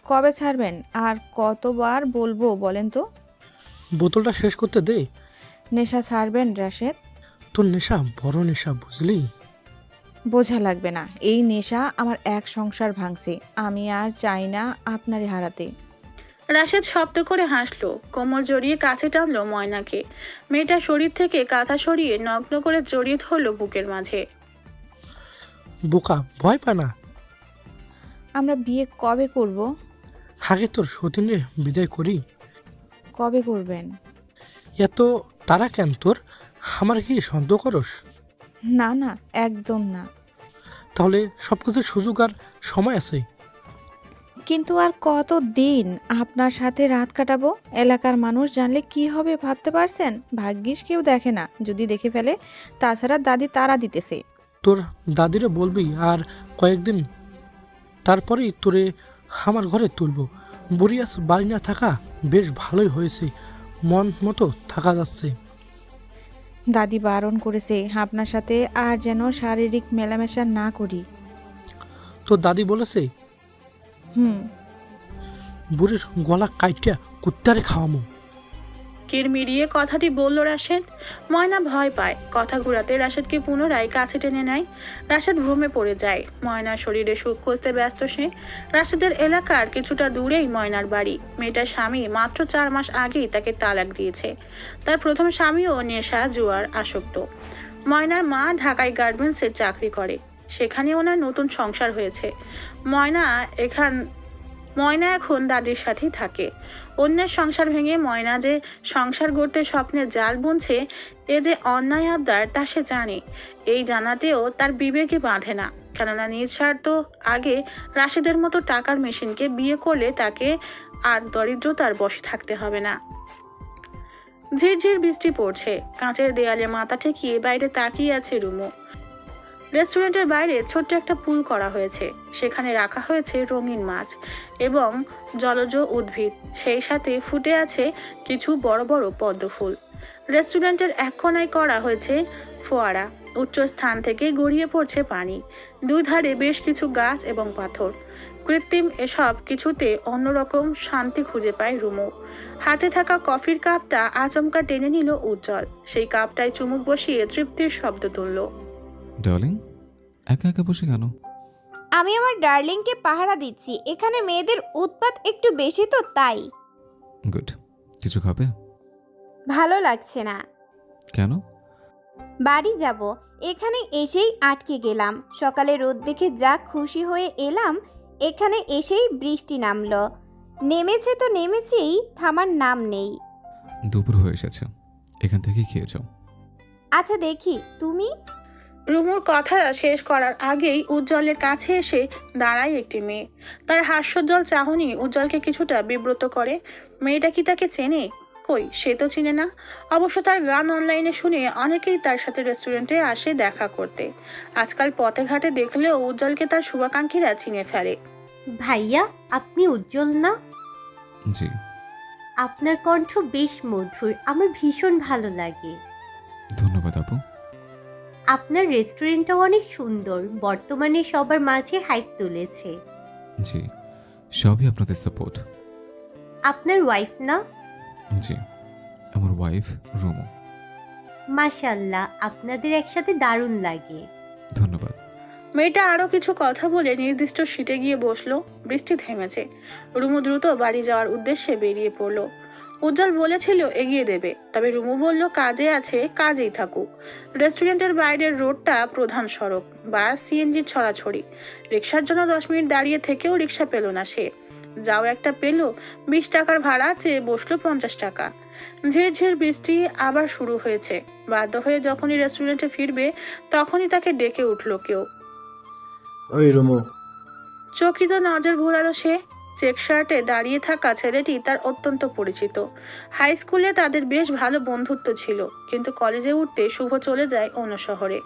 কবে ছাড়বেন? আর কতবার বলবো বলেন তো? বোতলটা শেষ করতে দে। নেশা ছাড়বেন রাশেদ? তোর নেশা বড় নেশা, বুঝলি? বোঝা লাগবে না। এই নেশা আমার এক সংসার ভাঙছে। আমি আর চাই না আপনারে হারাতে। রাশেদ শব্দ করে হাসলো, কোমর জড়িয়ে কাছে টানলো ময়নাকে। মেয়েটা শরীর থেকে কাঁথা সরিয়ে নগ্ন করে জড়িয়ে ধরলো বুকের মাঝে। বোকা, ভয় পা না। আমরা বিয়ে কবে করব? আগে তোর সতীনে বিদায় করি। কবে করবেন? এত তারা কেন তোর? আমার কি সন্দেহ করস? না না, একদম না। তাহলে সব কিছুর সুযোগ আর সময় আছে। কিন্তু আর কত দিন আপনার সাথে রাত কাটাবো? এলাকার মানুষ জানলে কি হবে ভাবতে পারছেন? ভাগ্যিস কেউ দেখে না, যদি দেখে ফেলে। তাছাড়া দাদি তাড়া দিতেছে। তোর দাদিরে বলবি, আর কয়েকদিন তারপরেই তোরে আমার ঘরে তুলব। বুড়িয়াস বাড়ি না থাকা বেশ ভালোই হয়েছে, মন মতো থাকা যাচ্ছে। দাদি বারণ করেছে আপনার সাথে আর যেন শারীরিক মেলামেশা না করি। তোর দাদি বলেছে হুম। বুড়ির গলা কাইটা কুত্তারে খাওয়ামো। কিরমিরিয়ে কথাটি বলল রাশেদ। ময়না ভয় পায়। কথা ঘুরাতে রাশেদকে পুনরায় কাছে টেনে নেয়। রাশেদ ভ্রমে পড়ে যায়। ময়নার শরীরে সুখ খুঁজতে ব্যস্ত সে। রাশেদের এলাকার কিছুটা দূরেই ময়নার বাড়ি। মেয়েটার স্বামী মাত্র 4 মাস আগেই তাকে তালাক দিয়েছে। তার প্রথম স্বামীও নেশা জুয়ার আসক্ত। ময়নার মা ঢাকায় গার্মেন্টসে চাকরি করে। সেখানে ওনার নতুন সংসার হয়েছে। ময়না এখান ময়না এখন দাদির সাথেই থাকে। অন্যের সংসার ভেঙে ময়না যে সংসার গড়তে স্বপ্নের জাল বুনছে, এ যে অন্যায় আবদার তা সে জানে। এই জানাতেও তার বিবেকে বাঁধে না, কেননা নিজ স্বার্থ আগে রাশেদের মতো টাকার মেশিনকে বিয়ে করলে তাকে আর দরিদ্রতার বশে থাকতে হবে না। ঝিরঝির বৃষ্টি পড়ছে। কাঁচের দেয়ালে মাথা ঠেকিয়ে বাইরে তাকিয়ে আছে রুমু। রেস্টুরেন্টের বাইরে ছোট্ট একটা পুল করা হয়েছে। সেখানে রাখা হয়েছে রঙিন মাছ এবং জলজ উদ্ভিদ। সেই সাথে ফুটে আছে কিছু বড় বড় পদ্ম ফুল। রেস্টুরেন্টের এক কোণায় করা হয়েছে ফোয়ারা। উচ্চ স্থান থেকে গড়িয়ে পড়ছে পানি। দুই ধারে বেশ কিছু গাছ এবং পাথর। কৃত্রিম এসব কিছুতে অন্যরকম শান্তি খুঁজে পায় রুমু। হাতে থাকা কফির কাপটা আচমকা টেনে নিল উজ্জ্বল। সেই কাপটায় চুমুক বসিয়ে তৃপ্তির শব্দ তুলল। ডার্লিং, একা একা বসে কেন? আমি আমার ডার্লিংকে পাহারা দিচ্ছি। এখানে মেয়েদের উৎপাত একটু বেশি তো তাই। গুড। কিছু খাবে? ভালো লাগছে না। কেন? বাড়ি যাব। এখানে এসেই আটকে গেলাম। সকালে রোদ দেখে যা খুশি হয়ে এলাম, এখানে এসেই বৃষ্টি নামলো। নেমেছে তো নেমেছেই, থামার নাম নেই। দুপুর হয়ে এসেছে, এখান থেকেই খেয়ে যাও। আচ্ছা দেখি, তুমি? রুমুর কথা শেষ করার আগেই উজ্জ্বলের কাছে এসে দাঁড়ায় একটি মেয়ে। তার হাস্যোজ্জ্বল চাহনি উজ্জ্বলকে কিছুটা বিব্রত করে। মেয়েটা কি তাকে চেনে? কই, সে তো চিনে না। অবশ্য তার গান অনলাইনে শুনে অনেকেই তার সাথে রেস্টুরেন্টে আসে দেখা করতে। আজকাল পথে ঘাটে দেখলেও উজ্জ্বলকে তার শুভাকাঙ্ক্ষীরা চিনে ফেলে। ভাইয়া, আপনি উজ্জ্বল না? জি। আপনার কণ্ঠ বেশ মধুর, আমার ভীষণ ভালো লাগে। ধন্যবাদ আপু। আপনার রেস্টুরেন্টটাও অনেক সুন্দর, বর্তমানে সবার মাঝে হাইপ তুলেছে। জি, সবই আপনাদের সাপোর্ট। আপনার ওয়াইফ না? জি, আমার ওয়াইফ রুমু। মাশাল্লাহ, আপনাদের একসাথে দারুণ লাগে। ধন্যবাদ। মেয়েটা আরো কিছু কথা বলে নির্দিষ্ট সিটে গিয়ে বসলো। বৃষ্টি থেমেছে। রুমু দ্রুত বাড়ি যাওয়ার উদ্দেশ্যে বেরিয়ে পড়লো। উজ্জ্বল বলেছিল এগিয়ে দেবে, তবে রুমু বলল কাজে আছে, কাজেই থাকুক। রেস্টুরেন্টের বাইরের রোডটা প্রধান সড়ক, বাস সিএনজি ছড়াছড়ি। রিক্সার জন্য 10 মিনিট দাঁড়িয়ে থেকেও রিক্সা পেল না সে। যাও একটা পেল, 20 টাকার ভাড়া চেয়ে বসলো 50 টাকা। ঝিরঝির বৃষ্টি আবার শুরু হয়েছে। বাধ্য হয়ে যখনই রেস্টুরেন্টে ফিরবে, তখনই তাকে ডেকে উঠলো কেউ। ওই রুমু। চকিত নজর ঘোরালো সে। চেক শার্টে দাঁড়িয়ে থাকা ছেলেটি তার অত্যন্ত পরিচিত। হাই স্কুলে তাদের বেশ ভালো বন্ধুত্ব ছিল, কিন্তু কলেজে উঠতে শুভ চলে যায় অন্য শহরে।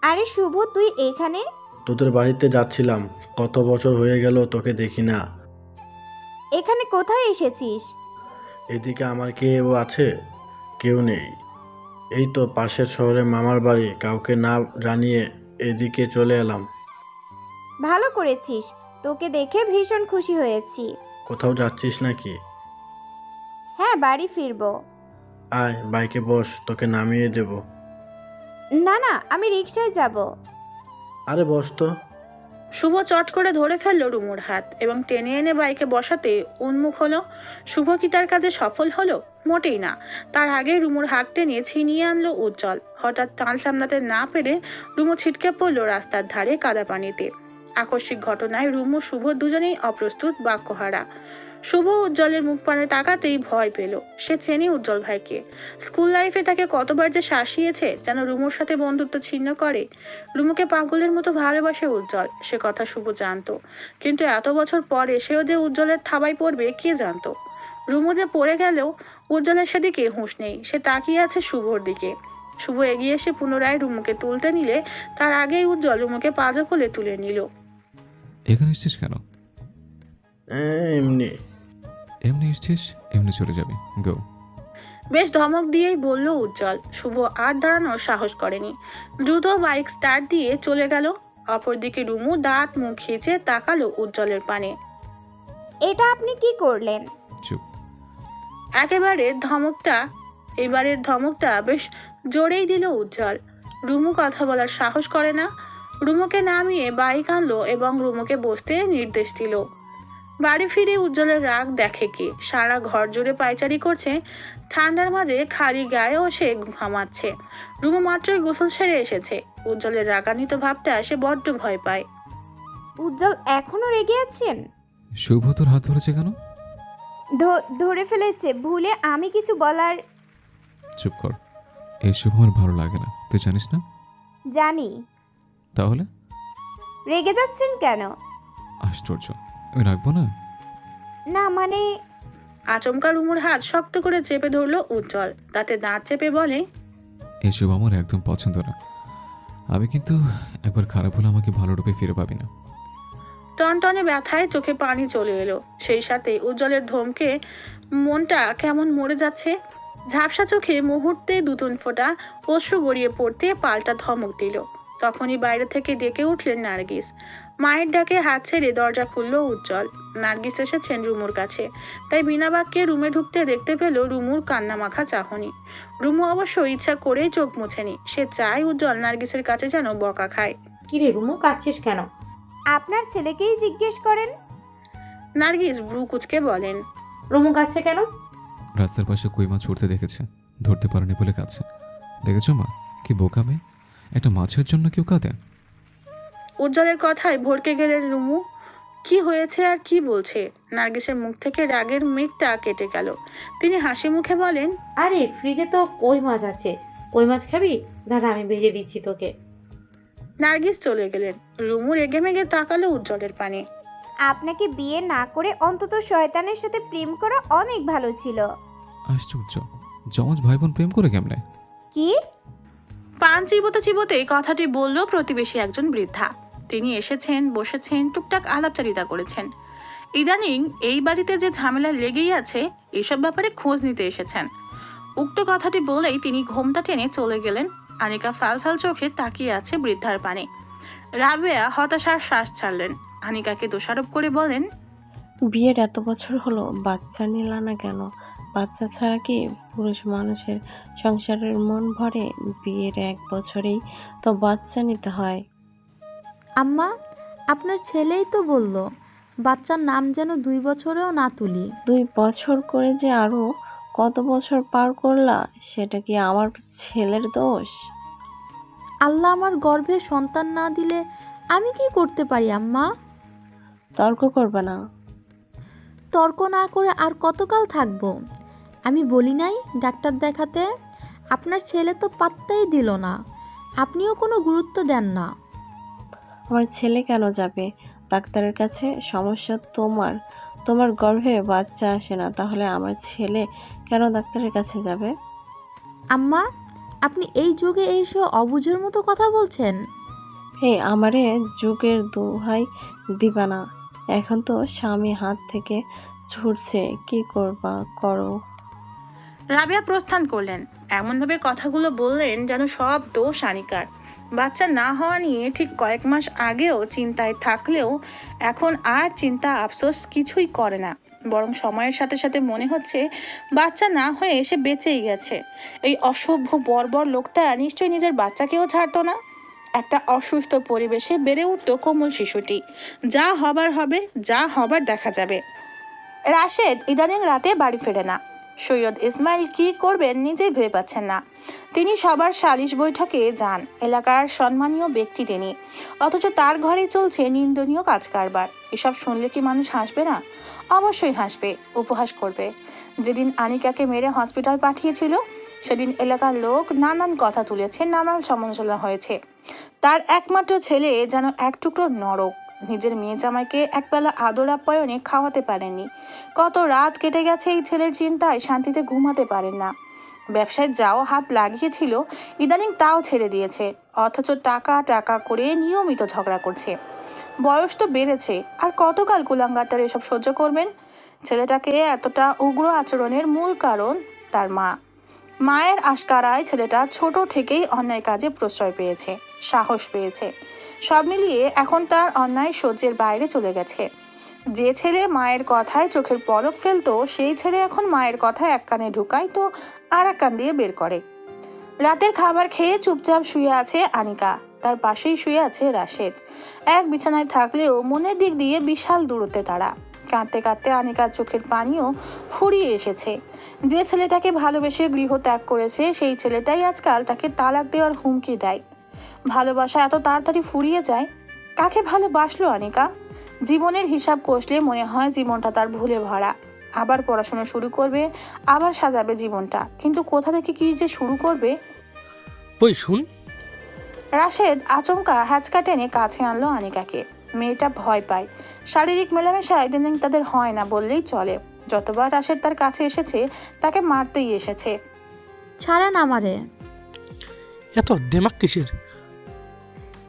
আরে শুভ, তুই এখানে? তোদের বাড়িতে যাচ্ছিলাম, কত বছর হয়ে গেল তোকে দেখি না। এখানে কোথায় এসেছিস? এদিকে আমার কেউ আছে? কেউ নেই। এই তো পাশের শহরে মামার বাড়ি, কাউকে না জানিয়ে এদিকে চলে এলাম। ভালো করেছিস। তোকে দেখে ভীষণ খুশি হয়েছি। কোথাও যাচ্ছিস নাকি? হ্যাঁ, বাড়ি ফিরবো। আয় বাইকে বস, তোকে নামিয়ে দেব। না না, আমি রিকশায় যাব। আরে বস তো। শুভ চট করে ধরে ফেললো রুমুর হাত এবং টেনে এনে বাইকে বসাতে উন্মুখ হলো। শুভ কি তার কাজে সফল হলো? মোটেই না। তার আগে রুমুর হাত টেনে ছিনিয়ে আনলো উজ্জ্বল। হঠাৎ টান সামলাতে না পেরে রুমু ছিটকে পড়লো রাস্তার ধারে কাদা পানিতে। আকস্মিক ঘটনায় রুমু শুভ দুজনেই অপ্রস্তুত, বাক্যহারা। শুভ উজ্জ্বলের মুখ পানে তাকাতেই ভয় পেল। সে চেনে উজ্জ্বল ভাইকে। স্কুল লাইফে তাকে কতবার যে শাসিয়েছে, যেন রুমুর সাথে বন্ধুত্ব ছিন্ন করে। রুমুকে পাগলের মতো ভালোবাসে উজ্জ্বল, সে কথা শুভ জানতো। কিন্তু এত বছর পরে সেও যে উজ্জ্বলের থাবায় পড়বে কে জানতো। রুমু যে পড়ে গেলেও উজ্জ্বলের সেদিকে হুঁশ নেই। সে তাকিয়ে আছে শুভর দিকে। শুভ এগিয়ে এসে পুনরায় রুমুকে তুলতে নিলে তার আগেই উজ্জ্বল রুমুকে পাজা কোলে তুলে নিল। এখানে এসছিস কেন? এমনি। এমনি এসছিস, এমনি চলে যাবি। গো। বেশ ধমক দিয়েই বলল উজ্জ্বল। শুভ আর দাঁড়ানোর সাহস করেনি, দ্রুত বাইক স্টার্ট দিয়ে চলে গেল। অপরদিকে রুমু দাঁত মুখ খিঁচে তাকালো উজ্জ্বলের পানে। এটা আপনি কি করলেন? চুপ। এবারের ধমকটা বেশ জোরেই দিল উজ্জ্বল। রুমু কথা বলার সাহস করে না। রুমুকে নামিয়ে বাইক আনলো এবং রুমুকে বসতে নির্দেশ দিল। বাড়ি ফিরে উজ্জ্বলের রাগ দেখে কে। সারা ঘর জুড়ে পায়চারি করছে, ঠান্ডার মাঝে খালি গায়েও সে ঘামাচ্ছে। রুমু মাত্রই গোসল সেরে এসেছে। উজ্জ্বলের রাগান্বিত ভাবটা সে বড্ড ভয় পায়। উজ্জ্বল এখনো রেগে আছেন? শুভ তোর হাত ধরেছে কেন? ধরে ফেলেছে ভুলে, আমি কিছু বলার। চুপ কর। এই শুভ আমার ভালো লাগে না, তুই জানিস না? জানি। তাহলে রেগে যাচ্ছেন কেন? আশ্চর্য, আমি রাখবো না। না মানে। আচমকা রুমুর হাত শক্ত করে চেপে ধরলো উজ্জ্বল। তাতে দাঁত চেপে বলে, এই শুভ আমার একদম পছন্দ না। আমি কিন্তু একবার খারাপ হলে আমাকে ভালো রূপে ফিরে পাবি না। টনটনে ব্যথায় চোখে পানি চলে এলো। সেই সাথে উজ্জ্বলের ধমকে মনটা কেমন মরে যাচ্ছে। ঝাপসা চোখে মুহূর্তে দুতুন ফোঁটা অশ্রু গড়িয়ে পড়তে পাল্টা ধমক দিল। তখনই বাইরে থেকে ডেকে উঠলেন নার্গিস। মায়ের ডাকে হাত ছেড়ে দরজা খুলল উজ্জ্বল। নার্গিস এসেছেন রুমুর কাছে, তাই বিনা বাক্যে রুমে ঢুকতে দেখতে পেল রুমুর কান্না মাখা চাহনি। রুমু অবশ্য ইচ্ছা করেই চোখ মুছেনি। সে চায় উজ্জ্বল নার্গিসের কাছে যেন বকা খায়। কিরে রুমু, কাঁদছিস কেন? আপনার ছেলেকেই জিজ্ঞেস করেন। নার্গিস ভ্রু কুচকে বলেন, রুমু কাঁদছে কেন? রাস্তার পাশে কই মাছ ছুটতে দেখেছে, ধরতে পারেনি বলে কাঁদছে। দেখেছো মা, কি বোকা মেয়ে। একটা মাছের জন্য কেউ কাঁদে? উজ্জ্বলের কথায় ভড়কে গেলেন রুমু। কি হয়েছে আর কি বলছে? নার্গিসের মুখ থেকে রাগের মেঘটা কেটে গেল। তিনি হাসি মুখে বলেন, আরে ফ্রিজে তো কই মাছ আছে, কই মাছ খাবি? দাঁড়া আমি ভেজে দিচ্ছি তোকে। নার্গিস চলে গেলেন। রুমু রেগে মেগে তাকালো উজ্জ্বলের পানে। আপনাকে বিয়ে না করে অন্তত শয়তানের সাথে প্রেম করা অনেক ভালো ছিল। আশ্চর্য, যমজ ভাই বোন প্রেম করে কেমনে? কি? পান চিবোতে চিবোতে কথাটি বলল প্রতিবেশী একজন বৃদ্ধা। তিনি এসেছেন, বসেছেন, টুকটাক আলাপচারিতা করেছেন। ইদানিং এই বাড়িতে যে ঝামেলা লেগেই আছে, এইসব ব্যাপারে খোঁজ নিতে এসেছেন। উক্ত কথাটি বলেই তিনি ঘোমটা টেনে চলে গেলেন। আনিকা ফাল ফাল চোখে তাকিয়ে আছে বৃদ্ধার পানে। রাবেয়া হতাশার শ্বাস ছাড়লেন। আনিকাকে দোষারোপ করে বলেন, বিয়ের এত বছর হলো, বাচ্চা নিলা না কেন? বাচ্চা ছাড়া কি পুরুষ মানুষের সংসারের মন ভরে? বিয়ের 1 বছরেই তো বাচ্চা নিতে হয়। আম্মা, আপনার ছেলেই তো বলল বাচ্চার নাম যেন 2 বছরেও না তুলি। 2 বছর করে যে আরো কত বছর পার করলা, সেটা কি আমার ছেলের দোষ? আল্লাহ আমার গর্ভে সন্তান না দিলে আমি কি করতে পারি আম্মা? তর্ক করবে না। তর্ক না করে আর কতকাল থাকবো? আমি বলি নাই ডাক্তার দেখাতে? আপনার ছেলে তো পাত্তাই দিল না, আপনিও কোনো গুরুত্ব দেন না। আমার ছেলে কেন যাবে ডাক্তারের কাছে? সমস্যা তোমার, তোমার গর্ভে বাচ্চা আসে না, তাহলে আমার ছেলে কেন ডাক্তারের কাছে যাবে? আম্মা, আপনি এই যুগে এসে অবুঝের মতো কথা বলছেন। হে, আমারে যুগের দোহাই দিবা না। এখন তো স্বামী হাত থেকে ছুটছে, কি করবা করো। রাবেয়া প্রস্থান করলেন। এমনভাবে কথাগুলো বললেন যেন সব দোষ আনিকার। বাচ্চা না হওয়া নিয়ে ঠিক কয়েক মাস আগেও চিন্তায় থাকলেও এখন আর চিন্তা আফসোস কিছুই করে না, বরং সময়ের সাথে সাথে মনে হচ্ছে বাচ্চা না হয়ে এসে বেঁচেই গেছে। এই অসভ্য বর্বর লোকটা নিশ্চয়ই নিজের বাচ্চাকেও ছাড়তো না। একটা অসুস্থ পরিবেশে বেড়ে উঠতো কোমল শিশুটি। যা হবার হবে, যা হবার দেখা যাবে। রাশেদ ইদানিং রাতে বাড়ি ফেরে না। সৈয়দ ইসমাইল কি করবেন নিজেই ভেবে পাচ্ছেন না। তিনি সবার সালিশ বৈঠকে যান, এলাকার সম্মানীয় ব্যক্তি তিনি, অথচ তার ঘরেই চলছে নিন্দনীয় কাজ কারবার। এসব শুনলে কি মানুষ হাসবে না? অবশ্যই হাসবে, উপহাস করবে। যেদিন আনিকাকে মেরে হসপিটাল পাঠিয়েছিল সেদিন এলাকার লোক নানান কথা তুলেছে, নানান সমালোচনা হয়েছে। তার একমাত্র ছেলে যেন এক টুকরো নরক। নিজের মেয়ে জামাইকে একবেলা আদর আপ্যায়নে খাওয়াতে পারেননি। কত রাত কেটে গেছে এই ছেলের চিন্তায়, শান্তিতে ঘুমাতে পারেন না। ব্যবসায় যাও হাত লাগিয়েছিল, ইদানিং তাও ছেড়ে দিয়েছে, অথচ টাকা টাকা করে নিয়মিত ঝগড়া করছে। বয়স তো বেড়েছে, আর কতকাল কুলাঙ্গারটার এসব সহ্য করবেন? ছেলেটাকে এতটা উগ্র আচরণের মূল কারণ তার মা। মায়ের আশকারায় ছেলেটা ছোট থেকেই অন্যায় কাজে প্রশ্রয় পেয়েছে, সাহস পেয়েছে। সব মিলিয়ে এখন তার অন্যায় সহ্যের বাইরে চলে গেছে। যে ছেলে মায়ের কথায় চোখের পলক ফেলতো, সেই ছেলে এখন মায়ের কথা এক কানে ঢুকায় তো আর এক কান দিয়ে বের করে। রাতের খাবার খেয়ে চুপচাপ শুয়ে আছে আনিকা, তার পাশেই শুয়ে আছে রাশেদ। এক বিছানায় থাকলেও মনের দিক দিয়ে বিশাল দূরত্বে তারা। কাঁদতে কাঁদতে আনিকার চোখের পানিও ফুরিয়ে এসেছে। যে ছেলেটাকে ভালোবেসে গৃহ ত্যাগ করেছে, সেই ছেলেটাই আজকাল তাকে তালাক দেওয়ার হুমকি দেয়। ভালোবাসা এত তাড়াতাড়ি ফুরিয়ে যায়? কাকে ভালোবাসলো আনিকা? জীবনের হিসাব কষলে মনে হয় জীবনটা তার ভুলে ভরা। আবার পড়াশোনা শুরু করবে, আবার সাজাবে জীবনটা, কিন্তু কোথা থেকে কি যে শুরু করবে? ওই শুন। রাশেদ আচমকা হ্যাচকা টেনে কাছে আনলো আনিকাকে। মেয়েটা ভয় পায়। শারীরিক মেলামেশা ইদানিং তাদের হয় না বললেই চলে। যতবার রাশেদ তার কাছে এসেছে তাকে মারতেই এসেছে। ছাড়েন আমারে। এত দেমাক কিসের?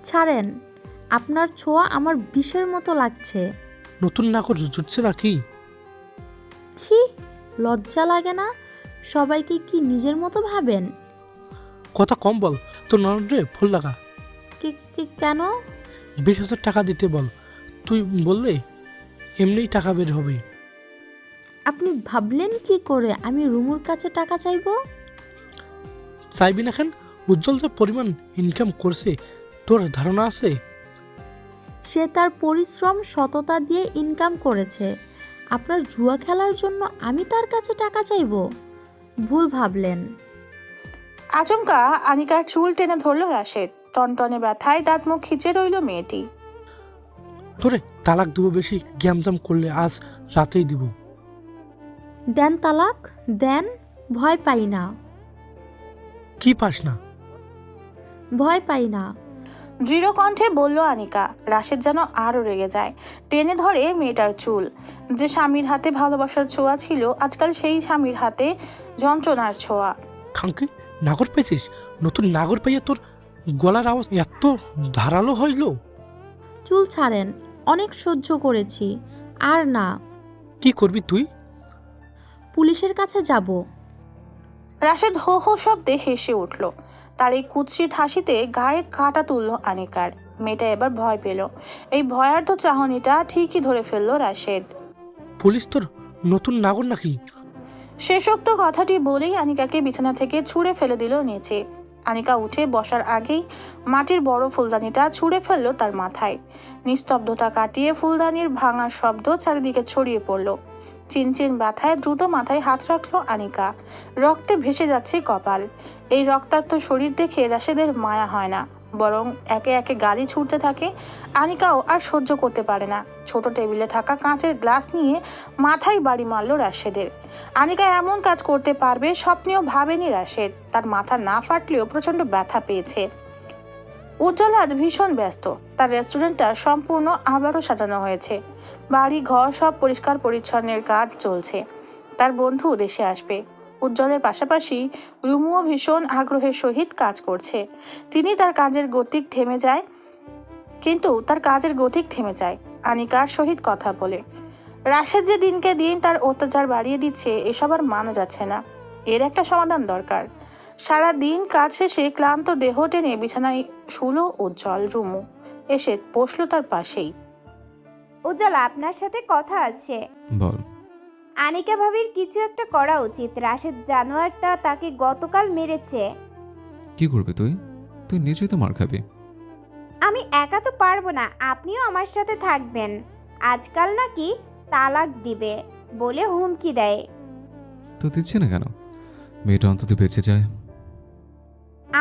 ছাড়েন, আপনার ছোঁয়া আমার বিষের মতো লাগছে। নতুন নাকর জুটছে নাকি? ছি, লজ্জা লাগে না? সবাইকে কি নিজের মতো ভাবেন? কথা কম বল, তোর ননদরে ফোন লাগা। কেন? 20,000 টাকা দিতে বল। তুই বললে এমনিই টাকা বের হবে। আপনি ভাবলেন কি করে আমি রুমুর কাছে টাকা চাইবো? চাইবি না কেন? উজ্জ্বল যে পরিমাণ ইনকাম করছে তোর ধারণা আছে? সে তার পরিশ্রম সততা দিয়ে ইনকাম করেছে। আপনার জুয়া খেলার জন্য আমি তার কাছে টাকা চাইবো? ভুল ভাবলেন। আচমকা আনিকার চুল টেনে ধরলো রাশেদ। টনটনে ব্যথায় দাঁত মুখ খিচে রইল মেয়েটি। তোরে তালাক দেবো, বেশি গ্যামজাম করলে আজ রাতেই দিব। দেন তালাক দেন, ভয় পাই না। কি পাস না? ভয় পাই না। দৃঢ় কণ্ঠে বলল আনিকা। রাশেদ যেন আরো রেগে যায়। টেনে ধরে মেয়েটার চুল। যে স্বামীর হাতে ভালোবাসার ছোঁয়া ছিল, আজকাল সেই স্বামীর হাতে যন্ত্রণার ছোঁয়া। খাঙ্কি নাগর পেয়েছিস? নতুন নাগর পাইয়া তোর গলার আওয়াজ এত ধারালো হইল? চুল ছাড়েন, অনেক সহ্য করেছি, আর না। কি করবি তুই? পুলিশের কাছে যাব। রাশেদ হো হো শব্দে হেসে উঠল। তার এই কুৎসিত হাসিতে গায়ে কাঁটা তুলল আনিকার। মেয়েটা এবার ভয় পেল। এই ভয়ার্থ চাহনিটা ঠিকই ধরে ফেললো রাশেদ। পুলিশ তোর নতুন নাগর নাকি? শেষোক্ত কথাটি বলেই আনিকাকে বিছানা থেকে ছুঁড়ে ফেলে দিল নিচে। আনিকা উঠে বসার আগেই মাটির বড় ফুলদানিটা ছুঁড়ে ফেললো তার মাথায়। নিস্তব্ধতা কাটিয়ে ফুলদানির ভাঙার শব্দ চারিদিকে ছড়িয়ে পড়ল। চিনচিন ব্যথায় দ্রুত মাথায় হাত রাখলো আনিকা। রক্তে ভেসে যাচ্ছে কপাল। এই রক্তাক্ত শরীর দেখে রাশেদের মায়া হয় না, বরং একে একে গালি ছুটতে থাকে। আনিকাও আর সহ্য করতে পারে না। ছোট টেবিলে থাকা কাঁচের গ্লাস নিয়ে মাথায় বাড়ি মারলো রাশেদের। আনিকা এমন কাজ করতে পারবে স্বপ্নেও ভাবেনি রাশেদ। তার মাথা না ফাটলেও প্রচন্ড ব্যথা পেয়েছে। উজ্জ্বল আজ ভীষণ ব্যস্ত। তার রেস্টুরেন্টটা সম্পূর্ণ আবারও সাজানো হয়েছে। বাড়ি ঘর সব পরিষ্কার পরিচ্ছন্নের কাজ চলছে। তার বন্ধু দেশে আসবে। উজ্জ্বলের পাশাপাশি রুমুও ভীষণ আগ্রহের সহিত কাজ করছে। তার কাজের গতিক থেমে যায় আনিকার সহিত কথা বলে। রাশেদ যে দিনকে দিন তার অত্যাচার বাড়িয়ে দিচ্ছে, এসব আর মানা যাচ্ছে না। এর একটা সমাধান দরকার। সারা দিন কাজ শেষে ক্লান্ত দেহ টেনে বিছানায় শুলো উজ্জ্বল। রুমু এসে বসলো তার পাশেই। উজ্জ্বল, আপনার সাথে কথা আছে। বল। আনিকা ভাবির কিছু একটা করা উচিত। রাশেদ জানোয়ারটা তাকে গতকাল মেরেছে। কি করবি তুই? তুই নিজেই তো মার খাবি। আমি একা তো পারবো না, আপনিও আমার সাথে থাকবেন। আজকাল নাকি তালাক দিবে বলে হুমকি দেয়। তো দিচ্ছে না কেন? মেয়েটা অন্তত বেঁচে যায়।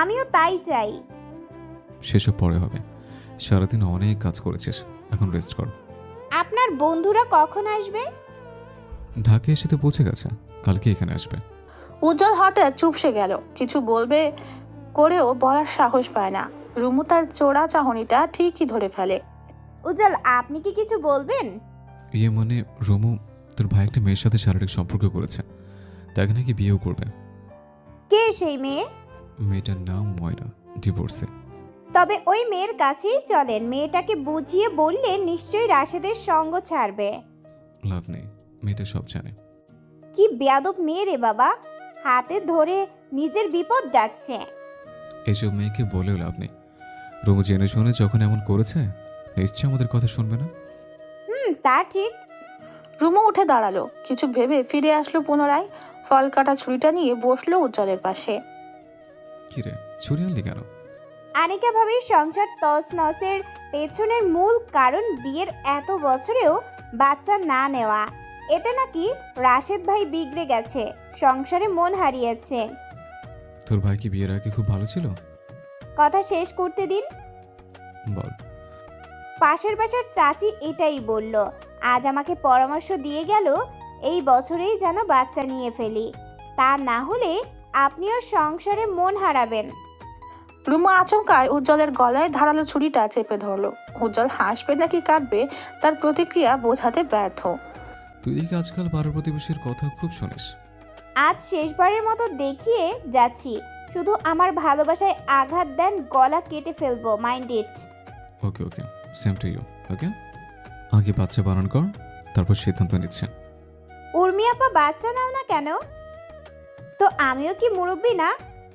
আমিও তাই চাই। সেসব পরে হবে। সারাদিন অনেক কাজ করেছিস, এখন রেস্ট কর। আপনার বন্ধুরা কখন আসবে? ঢাকা এসে তো পৌঁছে গেছে, কালকে এখানে আসবে। উজ্জ্বল হঠাৎ চুপসে গেল। কিছু বলবে করেও বলার সাহস পায় না। রুমু তার চোরা চাহনিটা ঠিকই ধরে ফেলে। উজ্জ্বল, আপনি কি কিছু বলবেন? ইয়ে মানে রুমু, তোর ভাই একটা মেয়ের সাথে শারীরিক সম্পর্ক করেছে, তাকে নাকি বিয়েও করবে। কে সেই মেয়ে? মেয়েটার নাম ময়না, ডিভোর্সে। তবে ওই মেয়ের কাছেই চলেন, মেয়েটাকে বুঝিয়ে বললে নিশ্চয়ই রাশেদের সঙ্গ ছাড়বে। লাভ নেই, মেয়েটা সব জানে। কি বেয়াদব মেয়ে রে বাবা, হাতে ধরে নিজের বিপদ ডাকছে। এসব মেয়েকে বলেও লাভ নেই। রুমু জেনে শুনে যখন এমন করেছে, নিশ্চয়ই আমাদের কথা শুনবে না। তা ঠিক। রুমু উঠে দাঁড়ালো, কিছু ভেবে ফিরে আসলো পুনরায়। ফল কাটা ছুরিটা নিয়ে বসলো উজ্জ্বলের পাশে। কি রে, ছুরি আনলি কেন? আনিকা ভাবির সংসার তছনছের পেছনের মূল কারণ বিয়ের এত বছরেও বাচ্চা না নেওয়া। এতে নাকি রাশেদ ভাই বিগড়ে গেছে, সংসারে মন হারিয়েছে। তোর ভাই কি বিয়ের আগে খুব ভালো ছিল? কথা শেষ করতে দিন। বল। পাশের বাসার চাচি এটাই বলল, আজ আমাকে পরামর্শ দিয়ে গেল এই বছরেই যেন বাচ্চা নিয়ে ফেলি, তা না হলে আপনিও সংসারে মন হারাবেন। রুমু আচমকায় উজ্জ্বলের গলায় ধারালো ছুরিটা চেপে ধরলো। উজ্জ্বল হাসবে নাকি কাঁদবে তার প্রতিক্রিয়া বোঝাতে ব্যর্থ। তুই দেখি আজকাল পাড়া প্রতিবেশীর কথা খুব শুনিস। আজ শেষবারের মতো দেখিয়ে যাচ্ছি, শুধু আমার ভালোবাসায় আঘাত দেন, গলা কেটে ফেলবো, mind it. Okay okay, same to you. Okay, আগে বাচ্চা বারণ কর, তারপর সিদ্ধান্ত নিচ্ছে। উর্মি আপা, বাচ্চা নাও না কেন? তো আমিও কি মুরব্বি না?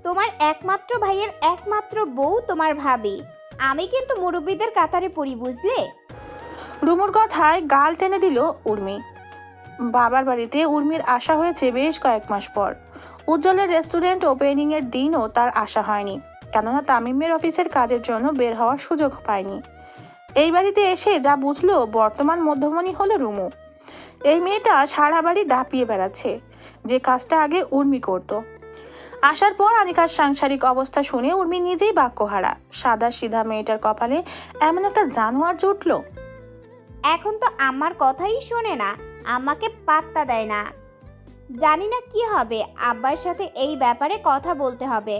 তোমার একমাত্র ভাইয়ের একমাত্র বউ তোমার ভাবি। আমি কিন্তু মুরব্বিদের কাতারে পড়ি, বুঝলে? রুমুর কথায় গাল টেনে দিল উর্মি। বাবার বাড়িতে উর্মির আশা হয়েছে বেশ কয়েক মাস পর। উজ্জ্বলের রেস্টুরেন্ট ওপেনিং এর দিনও তার আশা হয়নি, কেননা তামিমের অফিসের কাজের জন্য বের হওয়ার সুযোগ পায়নি। এই বাড়িতে এসে যা বুঝলো, বর্তমান মধ্যমণি হলো রুমু। এই মেয়েটা সারা বাড়ি দাপিয়ে বেড়াচ্ছে, যে কাজটা আগে উর্মি করত। আসার পর আনিকার সাংসারিক অবস্থা শুনে উর্মি নিজেই বাক্যহারা। সাদা সিধা মেয়েটার কপালে এমন একটা জানোয়ার জুটল। এখন তো আমার কথাই শোনে না, আমাকে পাত্তা দেয় না। জানি না কি হবে, আব্বার সাথে এই ব্যাপারে কথা বলতে হবে।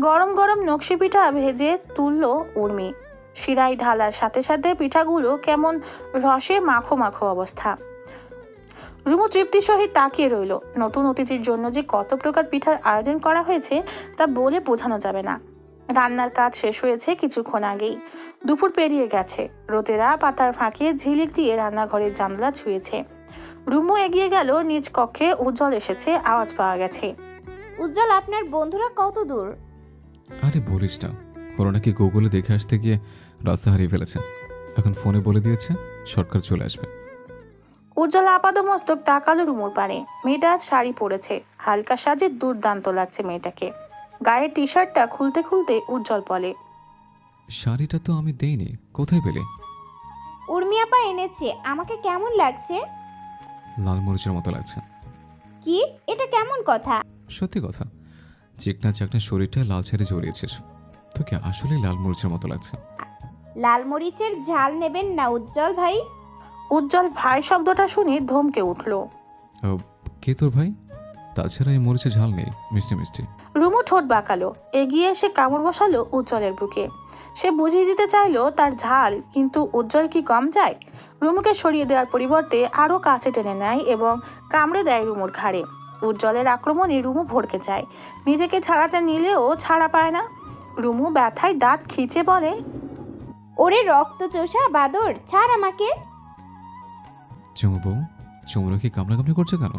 গরম গরম নকশি পিঠা ভেজে তুলল উর্মি। শিরাই ঢালার সাথে সাথে পিঠাগুলো কেমন রসে মাখো মাখো অবস্থা। রুমু তৃপ্তির সহিত তাকিয়ে রইল। নতুন অতিথির জন্য যে কত প্রকার পিঠার আয়োজন করা হয়েছে তা বলে বোঝানো যাবে না। রান্নার কাজ শেষ হয়েছে কিছুক্ষণ আগেই। দুপুর পেরিয়ে গেছে। রোদেরা পাতার ফাঁকে ঝিলিক দিয়ে রান্নাঘরের জানলা ছুঁয়েছে। রুমু এগিয়ে গেল নিজ কক্ষে। উজ্জ্বল এসেছে, আওয়াজ পাওয়া গেছে। উজ্জ্বল, আপনার বন্ধুরা কত দূর? আরে বলিস না, ওরা নাকি গুগলে দেখে আসতে গিয়ে রাস্তা হারিয়ে ফেলেছে। এখন ফোনে বলে দিয়েছে শর্টকাট চলে আসবে। উজ্জ্বল আপাদমস্তক তাকালো রুমুর পানে। মেয়েটা আজ শাড়ি পরেছে, হালকা সাজে দুর্দান্ত লাগছে মেয়েটাকে। গায়ের টি শার্টটা খুলতে খুলতে উজ্জ্বল বলে, শাড়িটা তো আমি দেইনি, কোথায় পেলে? উর্মি আপা এনেছে। আমাকে কেমন লাগছে? লাল মরিচের মতো লাগছে। কি, এটা কেমন কথা? সত্যি কথা, চিকনা চাকনা শরীরটা লাল ছাড়ে জড়িয়েছিস, তোকে আসলে লাল মরিচের মতো লাগছে। লাল মরিচের ঝাল নেবেন না উজ্জ্বল ভাই? উজ্জ্বল ভাই শব্দটা শুনে ধমকে উঠল। কে তোর ভাই? তাছাড়া এই মরিচে ঝাল নেই, মিষ্টি মিষ্টি। রুমু ঠোঁট বাঁকালো, এগিয়ে এসে কামড় বসালো উজ্জ্বলের বুকে। সে বুঝিয়ে দিতে চাইলো তার ঝাল, কিন্তু উজ্জ্বল কি কম যায়? রুমুকে সরিয়ে দেওয়ার পরিবর্তে আরো কাছে টেনে নেয় এবং কামড়ে দেয় রুমুর ঘাড়ে। উজ্জ্বলের আক্রমণে রুমু ভড়কে যায়। নিজেকে ছাড়াতে নিলেও ছাড়া পায় না। রুমু ব্যথায় দাঁত খিচে বলে, ওরে রক্তচোষা বাদর, ছাড় আমাকে। চুমু বউ, চুমুরা কি কামড়াকামড়ি করছে কেন?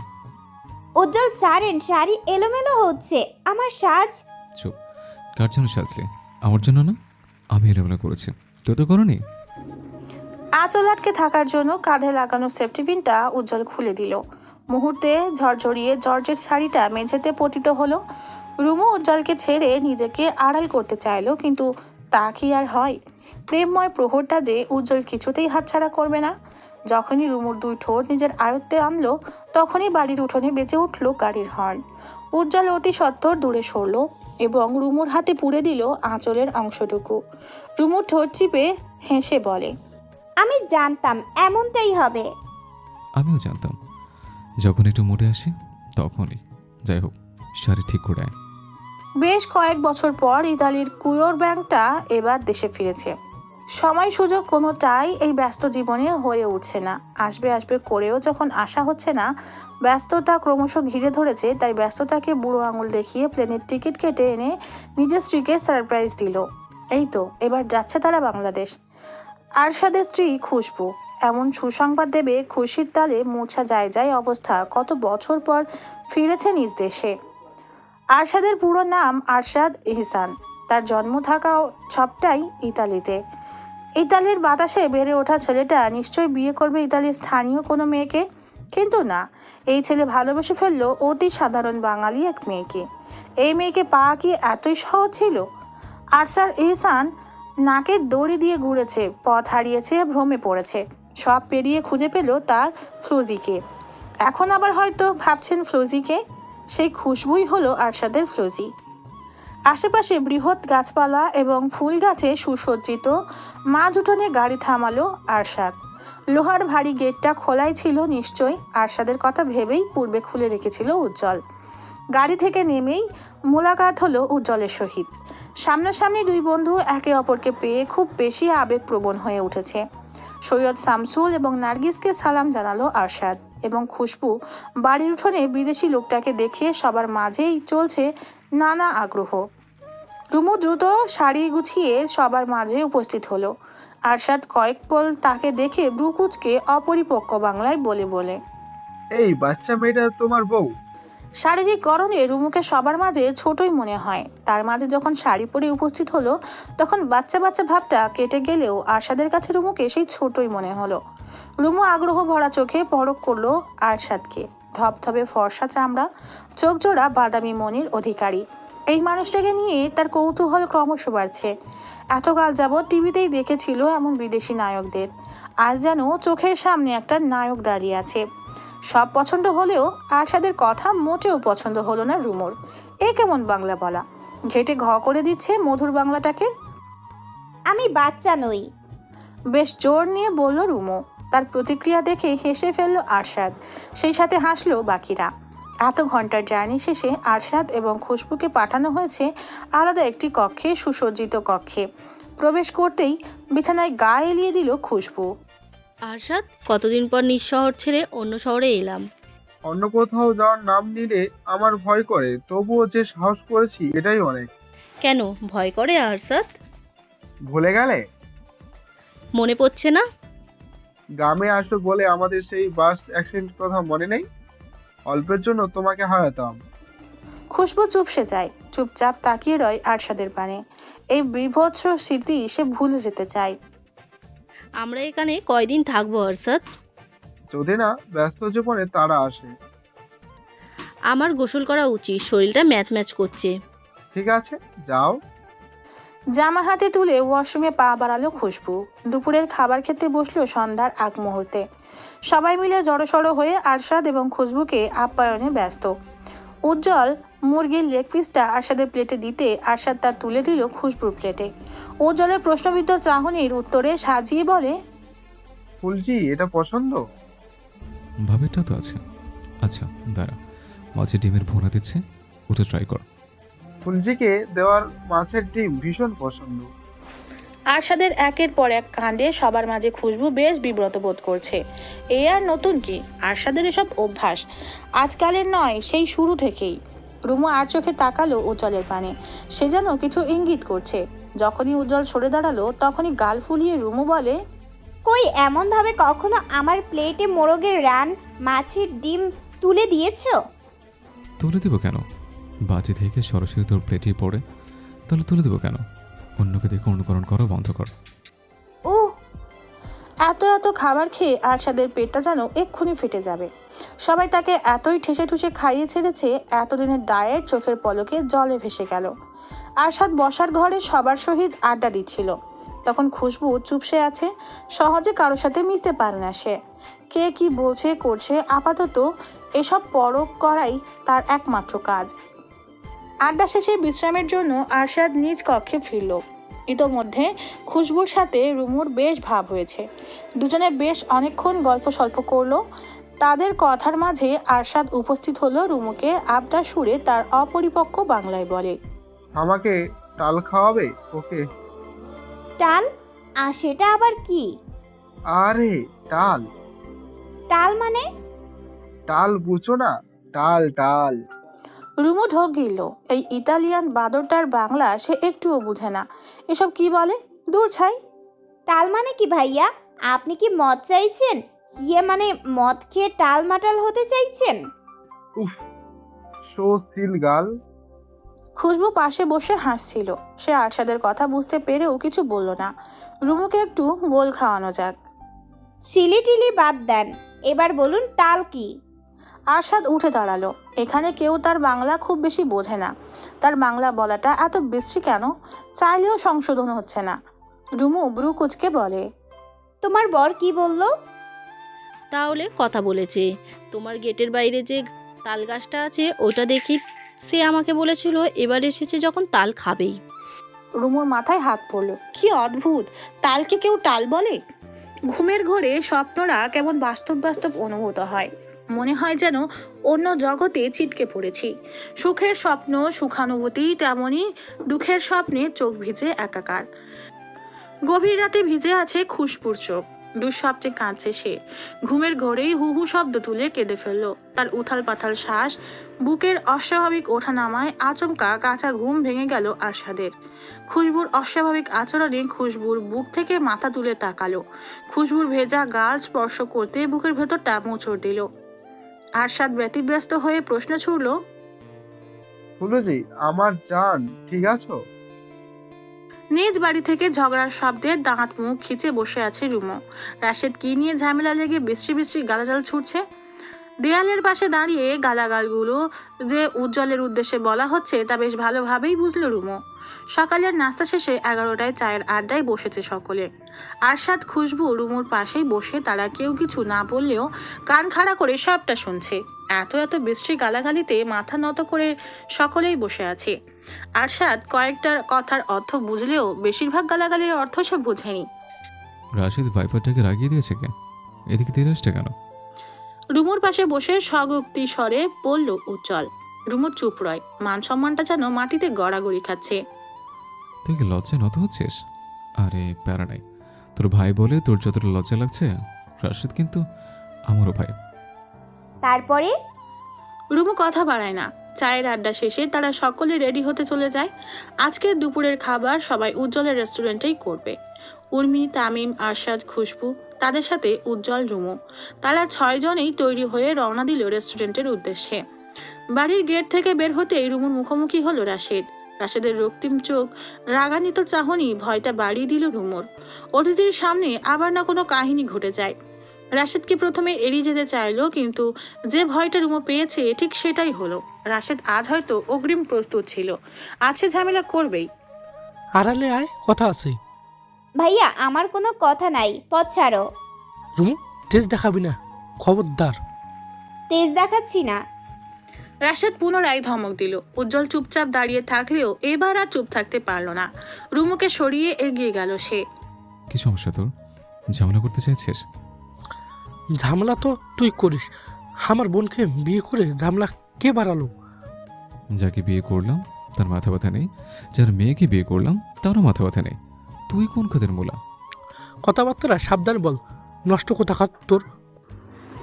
উজ্জ্বল ছাড়েন, শাড়ি এলোমেলো হচ্ছে। আমার সাজ। চুপ। কার জন্য সাজলে? আমার জন্য না? আমি এলোমেলো করেছি, কেউ তো করনি। আঁচল আটকে থাকার জন্য কাঁধে লাগানো সেফটি পিনটা উজ্জ্বল খুলে দিল। মুহূর্তে ঝরঝরিয়ে জর্জের শাড়িটা মেঝেতে পতিত হলো। রুমু উজ্জ্বলকে ছেড়ে নিজেকে আড়াল করতে চাইলো, কিন্তু তা কি আর হয়? প্রেমময় প্রহরটা যে উজ্জ্বল কিছুতেই হাতছাড়া করবে না। যখনই রুমুর দুই ঠোঁট নিজের আয়ত্তে আনলো, তখনই বাড়ির উঠোনে বেঁচে উঠল গাড়ির হর্ন। উজ্জ্বল অতি সত্বর দূরে সরলো এবং রুমুর হাতে পুড়ে দিল আঁচলের অংশটুকু। রুমুর ঠোঁট চিপে হেসে বলে, আমি জানতাম এমনটাই হবে। আমিও জানতাম যখন একটু মুডে আসে তখনই। যাই হোক, শাড়ি ঠিক করে আয়। বেশ কয়েক বছর পর ইতালির কুয়োর ব্যাংকটা এবার দেশে ফিরেছে। সময় সুযোগ কোনোটাই এই ব্যস্ত জীবনে হয়ে উঠছে না। আসবে আসবে করেও যখন আশা হচ্ছে না, ব্যস্ততা ক্রমশ ঘিরে ধরেছে, তাই ব্যস্ততাকে বুড়ো আঙুল দেখিয়ে প্লেনের টিকিট কেটে এনে নিজের স্ত্রীকে সারপ্রাইজ দিল। এই তো এবার যাচ্ছে তারা বাংলাদেশ। আরশাদের স্ত্রী খুশবু এমন সুসংবাদ দেবে খুশির তালে মূর্ছা যায় যায় অবস্থা। কত বছর পর ফিরেছে নিজ দেশে। আরশাদের পুরো নাম আরশাদ ইহসান। তার জন্ম থাকাও সবটাই ইতালিতে। ইতালির বাতাসে বেড়ে ওঠা ছেলেটা নিশ্চয়ই বিয়ে করবে ইতালির স্থানীয় কোনো মেয়েকে, কিন্তু না, এই ছেলে ভালোবেসে ফেললো অতি সাধারণ বাঙালি এক মেয়েকে। এই মেয়েকে পাওয়া কি এতই সহজ ছিল? আরশাদ ইহসান নাকের দড়ি দিয়ে ঘুরেছে, পথ হারিয়েছে, ভ্রমে পড়েছে, সব পেরিয়ে খুঁজে পেল তার ফ্লোজিকে। এখন আবার হয়তো ভাবছেন ফ্লোজিকে, সেই খুশবুই হলো আরশাদের ফ্লোজি। আশেপাশে বৃহৎ গাছপালা এবং ফুল গাছে সুসজ্জিত মাঝ উঠোনে গাড়ি থামালো আরশাদ। লোহার ভারী গেটটা খোলাই ছিল, নিশ্চয়ই আরশাদের কথা ভেবেই পূর্বে খুলে রেখেছিল উজ্জ্বল। গাড়ি থেকে নেমেই মোলাকাত হলো উজ্জ্বলের সহিত। সামনাসামনি দুই বন্ধু একে অপরকে পেয়ে খুব বেশি আবেগপ্রবণ হয়ে উঠেছে। সৈয়দ শামসুল এবং নার্গিসকে সালাম জানালো আরশাদ, এবং খুশবু বাড়ির উঠোনে বিদেশি লোকটাকে দেখে সবার মাঝেই চলছে নানা আগ্রহ। রুমু দ্রুত শাড়ি গুছিয়ে সবার মাঝে উপস্থিত হলো। আরশাদ কয়েক পল তাকে দেখে ব্রুকুচকে অপরিপক্ক বাংলায় বলে, এই বাচ্চা মেয়েটা তোমার বউ? শারীরিক গড়নে রুমুকে সবার মাঝে ছোটই মনে হয়। তার মাঝে যখন শাড়ি পরে উপস্থিত হলো, তখন বাচ্চা বাচ্চা ভাবটা কেটে গেলেও আরশাদের কাছে রুমুকে সেই ছোটই মনে হলো। রুমু আগ্রহ ভরা চোখে পরখ করলো আরশাদকে। ধবধবে ফর্সা চামড়া, চোখ জোড়া বাদামি মনির অধিকারী। এই মানুষটাকে নিয়ে তার কৌতূহল ক্রমশ বাড়ছে। এতকাল যাবৎ টিভিতেই দেখেছিল এমন বিদেশি নায়কদের, আজ যেন চোখের সামনে একটা নায়ক দাঁড়িয়ে আছে। সব পছন্দ হলেও আরশাদের কথা মোটেও পছন্দ হলো না রুমুর। এ কেমন বাংলা বলা, ঘেটে ঘ করে দিচ্ছে মধুর বাংলাটাকে। আমি বাচ্চা নই, বেশ জোর নিয়ে বলল রুমু। তার প্রতিক্রিয়া দেখে হেসে ফেললো আরশাদ, সেই সাথে হাসলো বাকিরা। এত ঘন্টার জার্নি শেষে আরশাদ এবং খুশবুকে পাঠানো হয়েছে আলাদা একটি কক্ষে, সুসজ্জিত কক্ষে। প্রবেশ করতেই বিছানায় গা এলিয়ে দিল খুশবু। আরশাদ, কতদিন পর নিজ শহর ছেড়ে অন্য শহরে এলাম। অন্য কোথাও যাওয়ার নাম নিলে আমার ভয় করে, তবুও যে সাহস করেছি এটাই অনেক। কেন ভয় করে আরশাদ? ভুলে গেলে? মনে পড়ছে না? গ্রামে আসো বলে আমাদের সেই বাস অ্যাক্সিডেন্ট কথা মনে নেই? অল্পের জন্য তোমাকে হারাতাম। খুশবু চুপসে যায়, চুপচাপ তাকিয়ে রয় আরশাদের পানে। এই বিভৎস স্মৃতি সে ভুলে যেতে চায়। আমরা এখানে কয়দিন থাকবো আরশাদ? যদি না ব্যস্ত জীবনে তারা আসে। আমার গোসল করা উচিত, শরীরটা ম্যাচ করছে। ঠিক আছে, যাও। জামা হাতে তুলে ওয়াশরুমে পা বাড়ালো খুশবু। দুপুরের খাবার খেতে বসলো সন্ধ্যার আগ মুহূর্তে। সবাই মিলে জড়সড় হয়ে আরশাদ এবং খুশবুকে আপ্যায়নে ব্যস্ত। উজ্জ্বল মুরগির লেগ পিসটা আরশাদের প্লেটে দিতে আরশাদ তা তুলে দিল খুশবুর প্লেটে। উজ্জ্বলের প্রশ্নবিদ্ধ চাহনির উত্তরে সাজিয়ে বলে, ফুলজি, এটা পছন্দ? ভাবেরটা তো আছে। আচ্ছা দাঁড়া, মাছের ডিমের ভোনা দিচ্ছে, ওটা ট্রাই কর। ফুলজিকে দেওয়ার মাছের ডিম ভীষণ পছন্দ। আরশাদের একের পর এক কাণ্ডে সবার মাঝে খুশবু বেশ বিব্রত বোধ করছে। এ আর নতুন কি, আরশাদের এসব অভ্যাস আজকালের নয়, সেই শুরু থেকেই। রুমু আর চোখে তাকালো উজ্জ্বলের পানে, সে যেন কিছু ইঙ্গিত করছে। যখনই উজ্জ্বল সরে দাঁড়ালো, তখনই গাল ফুলিয়ে রুমু বলে, কই এমনভাবে কখনো আমার প্লেটে মোরগের রান, মাছের ডিম তুলে দিয়েছো? তুলে দিব কেন? বাজি থেকে সরাসরি তোর প্লেটেই পড়ে, তাহলে তুলে দিব কেন? অন্যকে দেখে অনুকরণ করা বন্ধ কর। উহ, এত এত খাবার খেয়ে আরশাদের পেটটা যেন এক্ষুনি ফেটে যাবে। সবাই তাকে এতই ঠেসে ঠুসে খাইয়ে ছেড়েছে, এতদিনের ডায়েট চোখের পলকে জলে ভেসে গেল। আরশাদ বসার ঘরে সবার সহিত আড্ডা দিচ্ছিল। তখন খুশবু চুপসে আছে, সহজে কারোর সাথে মিশতে পারে না সে। কে কি বলছে করছে, আপাতত এসব পরখ করাই তার একমাত্র কাজ। আড্ডা শেষে বিশ্রামের জন্য আরশাদ নিজ কক্ষে ফিরল। ইতোমধ্যে খুশবুর সাথে রুমুর বেশ ভাব হয়েছে। দুজনে বেশ অনেকক্ষণ গল্প স্বল্প করলো। তাদের কথার মাঝে আরশাদ উপস্থিত হলো রুমুকে আবদার সুরে তার অপরিপক্ক বাংলায় বলে, আমাকে তাল খাওয়াবে? ওকে। টাল? সেটা আবার কি? আরে টাল, টাল মানে? টাল বুঝো না? টাল টাল। রুমু ঢোক গিলল। এই ইতালিয়ান বাদরটার বাংলা সে একটুও বুঝে না। এসব কি বলে, দূর ছাই। টাল মানে কি ভাইয়া? আপনি কি মদ চাইছেন? মানে মদ খেয়ে টাল মাটাল হতে চাইছেন? উফ, সো সিল গাল। খুশবু পাশে বসে হাসছিল। সে আরশাদের কথা বুঝতে পেরেও কিছু বলল না। রুমুকে একটু গোল খাওয়ানো যাক। শিলি টিলি বাদ দেন, এবার বলুন টাল কি? আরশাদ উঠে দাঁড়ালো। এখানে কেউ তার বাংলা খুব বেশি বোঝে না। তার বাংলা বলাটা এত বিশ্রী কেন? চাইলেও সংশোধন হচ্ছে না। রুমু ব্রু কুচকে বলে, তোমার বর কি বলল? তাহলে কথা বলেছে, তোমার গেটের বাইরে যে তাল গাছটা আছে ওটা দেখি সে আমাকে বলেছিল এবার এসেছে যখন তাল খাবেই। রুমুর মাথায় হাত পড়ল। কি অদ্ভুত, তালকে কেউ টাল বলে? ঘুমের ঘোরে স্বপ্নরা কেমন বাস্তব বাস্তব অনুভূত হয়। মনে হয় যেন অন্য জগতে ছিটকে পড়েছি। সুখের স্বপ্ন সুখানুভূতি, তেমনি দুঃখের স্বপ্নে চোখ ভিজে একাকার। গভীর রাতে ভিজে আছে খুশবুর চোখ। দুঃস্বপ্নে কাঁদছে সে। ঘুমের ঘোরেই হু হু শব্দ তুলে কেঁদে ফেললো। তার উথাল পাথাল শ্বাস, বুকের অস্বাভাবিক ওঠানামায় আচমকা কাঁচা ঘুম ভেঙে গেল আরশাদের। খুশবুর অস্বাভাবিক আচরণে খুশবুর বুক থেকে মাথা তুলে তাকালো। খুশবুর ভেজা গাল স্পর্শ করতে বুকের ভেতরটা মোচড় দিল। আরশাদ ব্যতিব্যস্ত হয়ে প্রশ্ন ছুড়ল, ফুলুজি, আমার জান, ঠিক আছো? নিজ বাড়ি থেকে ঝগড়ার শব্দে দাঁত মুখ খিচে বসে আছে রুমু। রাশেদ কি নিয়ে ঝামেলা লেগে বিশ্রী বিশ্রী গালাগাল ছুটছে। দেয়ালের পাশে দাঁড়িয়ে গালাগালগুলো যে উজ্জ্বলের উদ্দেশ্যে বলা হচ্ছে তা বেশ ভালোভাবেই বুঝলো রুমু। সকালের নাস্তা শেষে 11টায় চায়ের আড্ডায় বসেছে সকলে। আরশাদ খুশবু রুমুর পাশেই বসে, তারা কেউ কিছু না বললেও কান খাড়া করে সবটা শুনছে। এত এত বিশ্রী গালাগালিতে মাথা নত করে সকলেই বসে আছে। আরশাদ কয়েকটা কথার অর্থ বুঝলেও বেশিরভাগ গালাগালির অর্থ সে বোঝেনি। রাশিদ ভাইপারটাকে রাগিয়ে দিয়েছে কে? এদিকে তেরে আসছে কেন? রুমুর পাশে বসে স্বগোক্তি স্বরে বলল উজ্জ্বল। রুমুর চুপ রয়, মান সম্মানটা যেন মাটিতে গড়াগড়ি খাচ্ছে। তুই কি লজ্জায় নত হচ্ছিস? আরে প্যারা নাই, তোর ভাই বলে তোর যতটা লজ্জা লাগছে, রাশিদ কিন্তু আমারও ভাই। তারপরে? রুমু কথা বাড়ায় না। চায়ের আড্ডা শেষে তারা সকলে রেডি হতে চলে যায়। আজকে দুপুরের খাবার সবাই উজ্জ্বলের রেস্টুরেন্টেই করবে। উর্মি, তামিম, আরশাদ, খুশবু, তাদের সাথে উজ্জ্বল, রুমু, তারা 6 জনেই তৈরি হয়ে রওনা দিল রেস্টুরেন্টের উদ্দেশ্যে। বাড়ির গেট থেকে বের হতেই রুমুর মুখোমুখি হলো রাশেদ। রাশেদের রক্তিম চোখ, রাগান্বিত চাহনি ভয়টা বাড়িয়ে দিল রুমুর। অতিথির সামনে আবার না কোনো কাহিনী ঘটে যায়। রাশেদকে প্রথমে এড়িয়ে যেতে চাইলো, কিন্তু যে ভয়টা রুমু পেয়েছে ঠিক সেটাই হলো। রাশেদ আজ হয়তো অগ্রিম প্রস্তুত ছিল, আছে ঝামেলা করবেই। আড়ালে আয়, কথা আছে। ভাইয়া, আমার কোনো কথা নাই, পথ ছাড়ো। রুমু, তেজ দেখাবি না, খবরদার। তেজ দেখাচ্ছি না। রাশেদ পুনরায় ধমক দিল। উজ্জ্বল চুপচাপ দাঁড়িয়ে থাকলেও এবার আর চুপ থাকতে পারল না। রুমুকে সরিয়ে এগিয়ে গেল সে। কি সমস্যা তোর? ঝামেলা করতে চাইছিস? ঝামেলা তো তুই করিস। আমার বোনকে বিয়ে করে ঝামেলা কে বাড়ালো? যাকে বিয়ে করলাম তার মাথা ব্যথা নেই, যার মেয়েকে বিয়ে করলাম তারও মাথা ব্যথা নেই। তুই কোন খাদের মূলা? কথাবার্তা সাবধান বল, নষ্ট কোথাকার তোর।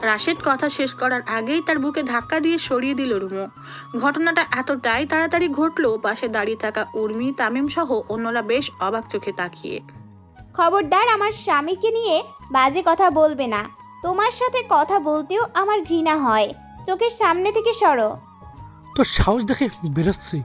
রাশেদ কথা শেষ করার আগেই তার বুকে ধাক্কা দিয়ে সরিয়ে দিল রুমু। ঘটনাটা এতটাই তাড়াতাড়ি ঘটলো, পাশে দাঁড়িয়ে থাকা উর্মি, তামিম সহ অন্যরা বেশ অবাক চোখে তাকিয়ে। খবরদার আমার স্বামীকে নিয়ে বাজে কথা বলবে না। তোমার সাথে কথা বলতেও আমার ঘৃণা হয়। চোখের সামনে থেকে সরো। তোর সাহস দেখে বেরোচ্ছে